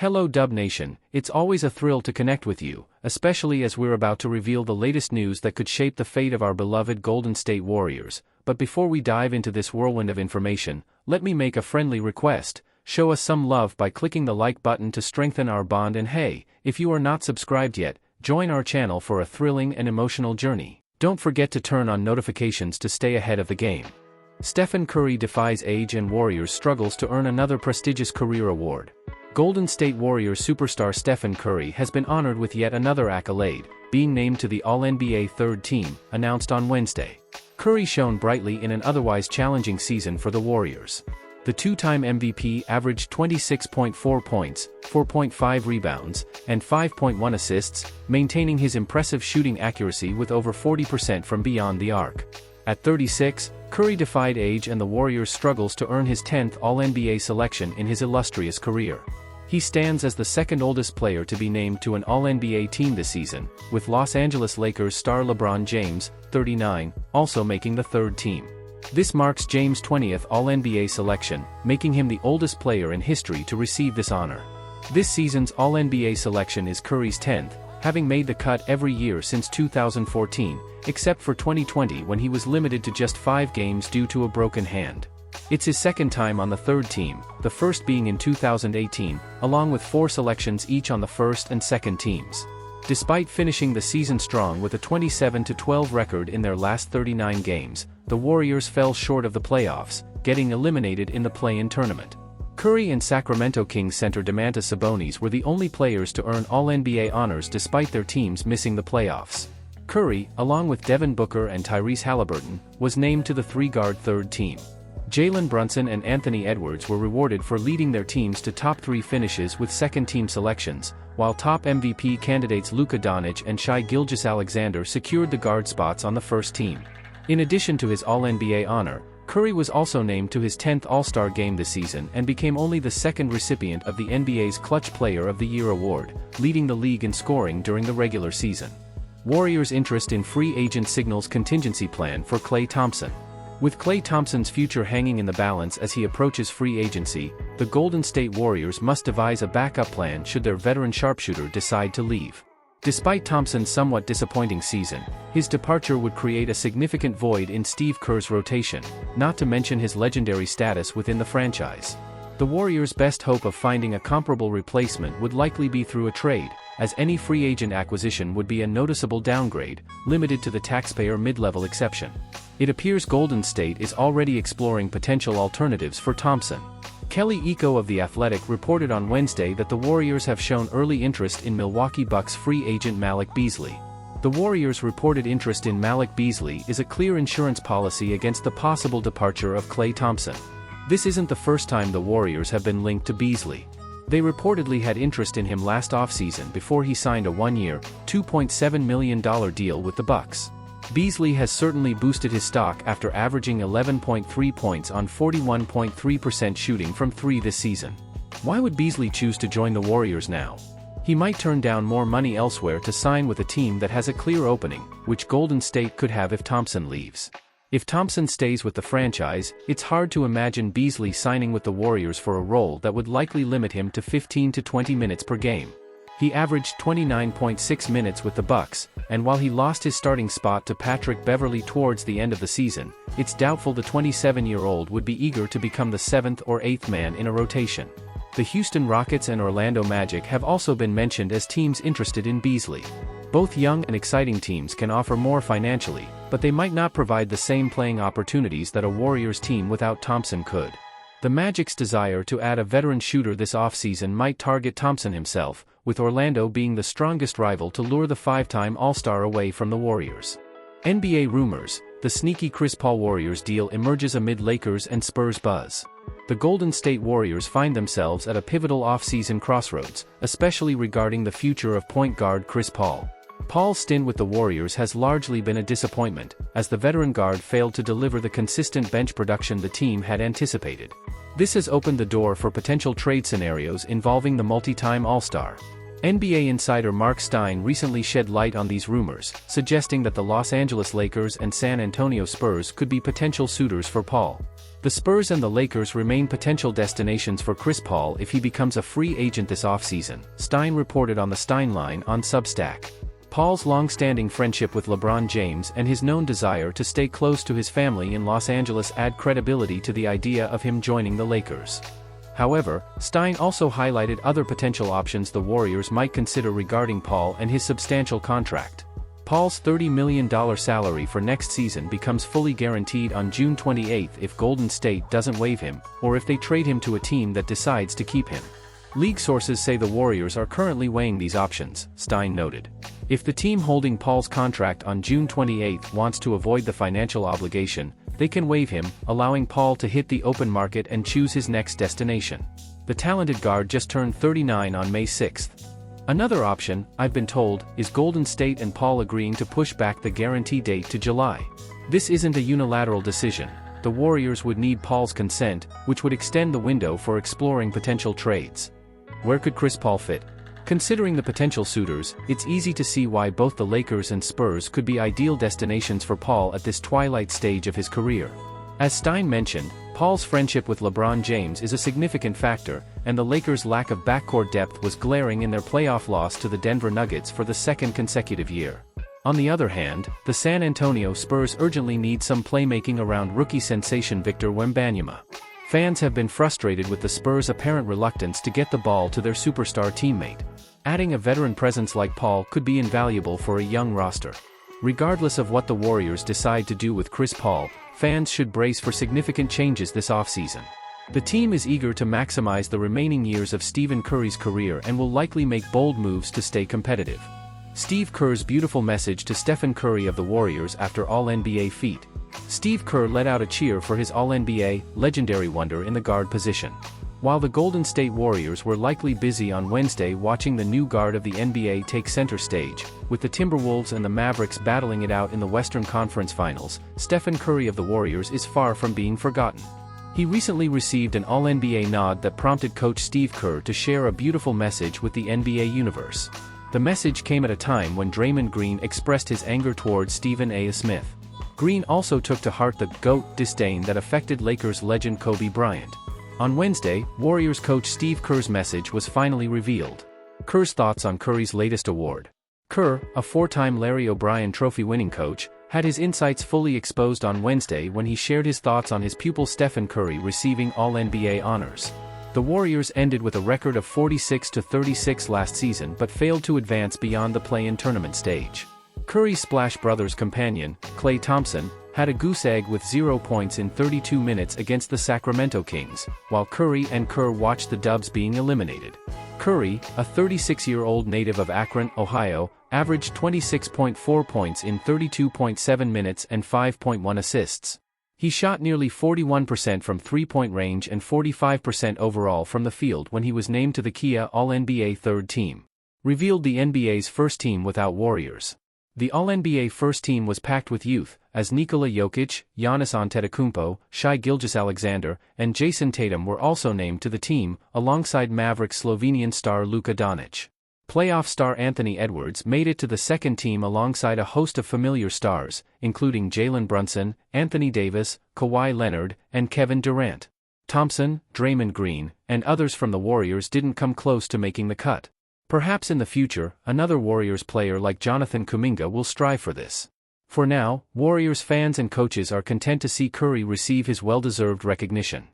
Hello Dub Nation, it's always a thrill to connect with you, especially as we're about to reveal the latest news that could shape the fate of our beloved Golden State Warriors. But before we dive into this whirlwind of information, let me make a friendly request. Show us some love by clicking the like button to strengthen our bond, and hey, if you are not subscribed yet, join our channel for a thrilling and emotional journey. Don't forget to turn on notifications to stay ahead of the game. Stephen Curry defies age and Warriors struggles to earn another prestigious career award. Golden State Warriors superstar Stephen Curry has been honored with yet another accolade, being named to the All-NBA third team, announced on Wednesday. Curry shone brightly in an otherwise challenging season for the Warriors. The two-time MVP averaged 26.4 points, 4.5 rebounds, and 5.1 assists, maintaining his impressive shooting accuracy with over 40% from beyond the arc. At 36, Curry defied age and the Warriors' struggles to earn his 10th All-NBA selection in his illustrious career. He stands as the second oldest player to be named to an All-NBA team this season, with Los Angeles Lakers star LeBron James, 39, also making the third team. This marks James' 20th All-NBA selection, making him the oldest player in history to receive this honor. This season's All-NBA selection is Curry's 10th, having made the cut every year since 2014, except for 2020 when he was limited to just 5 games due to a broken hand. It's his second time on the third team, the first being in 2018, along with 4 selections each on the first and second teams. Despite finishing the season strong with a 27-12 record in their last 39 games, the Warriors fell short of the playoffs, getting eliminated in the play-in tournament. Curry and Sacramento Kings center Domantas Sabonis were the only players to earn All-NBA honors despite their teams missing the playoffs. Curry, along with Devin Booker and Tyrese Haliburton, was named to the 3-guard third team. Jalen Brunson and Anthony Edwards were rewarded for leading their teams to top 3 finishes with second-team selections, while top MVP candidates Luka Doncic and Shai Gilgeous-Alexander secured the guard spots on the first team. In addition to his All-NBA honor, Curry was also named to his 10th All-Star game this season and became only the second recipient of the NBA's Clutch Player of the Year award, leading the league in scoring during the regular season. Warriors' interest in free agent signals contingency plan for Klay Thompson. With Klay Thompson's future hanging in the balance as he approaches free agency, the Golden State Warriors must devise a backup plan should their veteran sharpshooter decide to leave. Despite Thompson's somewhat disappointing season, his departure would create a significant void in Steve Kerr's rotation, not to mention his legendary status within the franchise. The Warriors' best hope of finding a comparable replacement would likely be through a trade, as any free agent acquisition would be a noticeable downgrade, limited to the taxpayer mid-level exception. It appears Golden State is already exploring potential alternatives for Thompson. Kelly Iko of The Athletic reported on Wednesday that the Warriors have shown early interest in Milwaukee Bucks free agent Malik Beasley. The Warriors' reported interest in Malik Beasley is a clear insurance policy against the possible departure of Klay Thompson. This isn't the first time the Warriors have been linked to Beasley. They reportedly had interest in him last offseason before he signed a 1-year, $2.7 million deal with the Bucks. Beasley has certainly boosted his stock after averaging 11.3 points on 41.3% shooting from 3 this season. Why would Beasley choose to join the Warriors now? He might turn down more money elsewhere to sign with a team that has a clear opening, which Golden State could have if Thompson leaves. If Thompson stays with the franchise, it's hard to imagine Beasley signing with the Warriors for a role that would likely limit him to 15 to 20 minutes per game. He averaged 29.6 minutes with the Bucks, and while he lost his starting spot to Patrick Beverley towards the end of the season, it's doubtful the 27-year-old would be eager to become the 7th or 8th man in a rotation. The Houston Rockets and Orlando Magic have also been mentioned as teams interested in Beasley. Both young and exciting teams can offer more financially, but they might not provide the same playing opportunities that a Warriors team without Thompson could. The Magic's desire to add a veteran shooter this offseason might target Thompson himself, with Orlando being the strongest rival to lure the 5-time All-Star away from the Warriors. NBA rumors: the sneaky Chris Paul Warriors deal emerges amid Lakers and Spurs buzz. The Golden State Warriors find themselves at a pivotal offseason crossroads, especially regarding the future of point guard Chris Paul. Paul's stint with the Warriors has largely been a disappointment, as the veteran guard failed to deliver the consistent bench production the team had anticipated. This has opened the door for potential trade scenarios involving the multi-time All-Star. NBA insider Mark Stein recently shed light on these rumors, suggesting that the Los Angeles Lakers and San Antonio Spurs could be potential suitors for Paul. The Spurs and the Lakers remain potential destinations for Chris Paul if he becomes a free agent this offseason, Stein reported on the Stein Line on Substack. Paul's long-standing friendship with LeBron James and his known desire to stay close to his family in Los Angeles add credibility to the idea of him joining the Lakers. However, Stein also highlighted other potential options the Warriors might consider regarding Paul and his substantial contract. Paul's $30 million salary for next season becomes fully guaranteed on June 28 if Golden State doesn't waive him, or if they trade him to a team that decides to keep him. League sources say the Warriors are currently weighing these options, Stein noted. If the team holding Paul's contract on June 28 wants to avoid the financial obligation, they can waive him, allowing Paul to hit the open market and choose his next destination. The talented guard just turned 39 on May 6. Another option, I've been told, is Golden State and Paul agreeing to push back the guarantee date to July. This isn't a unilateral decision. The Warriors would need Paul's consent, which would extend the window for exploring potential trades. Where could Chris Paul fit? Considering the potential suitors, it's easy to see why both the Lakers and Spurs could be ideal destinations for Paul at this twilight stage of his career. As Stein mentioned, Paul's friendship with LeBron James is a significant factor, and the Lakers' lack of backcourt depth was glaring in their playoff loss to the Denver Nuggets for the second consecutive year. On the other hand, the San Antonio Spurs urgently need some playmaking around rookie sensation Victor Wembanyama. Fans have been frustrated with the Spurs' apparent reluctance to get the ball to their superstar teammate. Adding a veteran presence like Paul could be invaluable for a young roster. Regardless of what the Warriors decide to do with Chris Paul, fans should brace for significant changes this offseason. The team is eager to maximize the remaining years of Stephen Curry's career and will likely make bold moves to stay competitive. Steve Kerr's beautiful message to Stephen Curry of the Warriors after All-NBA feat. Steve Kerr let out a cheer for his All-NBA, legendary wonder in the guard position. While the Golden State Warriors were likely busy on Wednesday watching the new guard of the NBA take center stage, with the Timberwolves and the Mavericks battling it out in the Western Conference Finals, Stephen Curry of the Warriors is far from being forgotten. He recently received an All-NBA nod that prompted coach Steve Kerr to share a beautiful message with the NBA universe. The message came at a time when Draymond Green expressed his anger towards Stephen A. Smith. Green also took to heart the GOAT disdain that affected Lakers legend Kobe Bryant. On Wednesday, Warriors coach Steve Kerr's message was finally revealed. Kerr's thoughts on Curry's latest award. Kerr, a four-time Larry O'Brien Trophy-winning coach, had his insights fully exposed on Wednesday when he shared his thoughts on his pupil Stephen Curry receiving All-NBA honors. The Warriors ended with a record of 46-36 last season but failed to advance beyond the play-in tournament stage. Curry's Splash Brothers companion, Klay Thompson, had a goose egg with 0 points in 32 minutes against the Sacramento Kings, while Curry and Kerr watched the Dubs being eliminated. Curry, a 36-year-old native of Akron, Ohio, averaged 26.4 points in 32.7 minutes and 5.1 assists. He shot nearly 41% from three-point range and 45% overall from the field when he was named to the Kia All-NBA third team. Revealed the NBA's first team without Warriors. The All-NBA first team was packed with youth, as Nikola Jokic, Giannis Antetokounmpo, Shai Gilgeous-Alexander, and Jason Tatum were also named to the team, alongside Mavericks Slovenian star Luka Doncic. Playoff star Anthony Edwards made it to the second team alongside a host of familiar stars, including Jalen Brunson, Anthony Davis, Kawhi Leonard, and Kevin Durant. Thompson, Draymond Green, and others from the Warriors didn't come close to making the cut. Perhaps in the future, another Warriors player like Jonathan Kuminga will strive for this. For now, Warriors fans and coaches are content to see Curry receive his well-deserved recognition.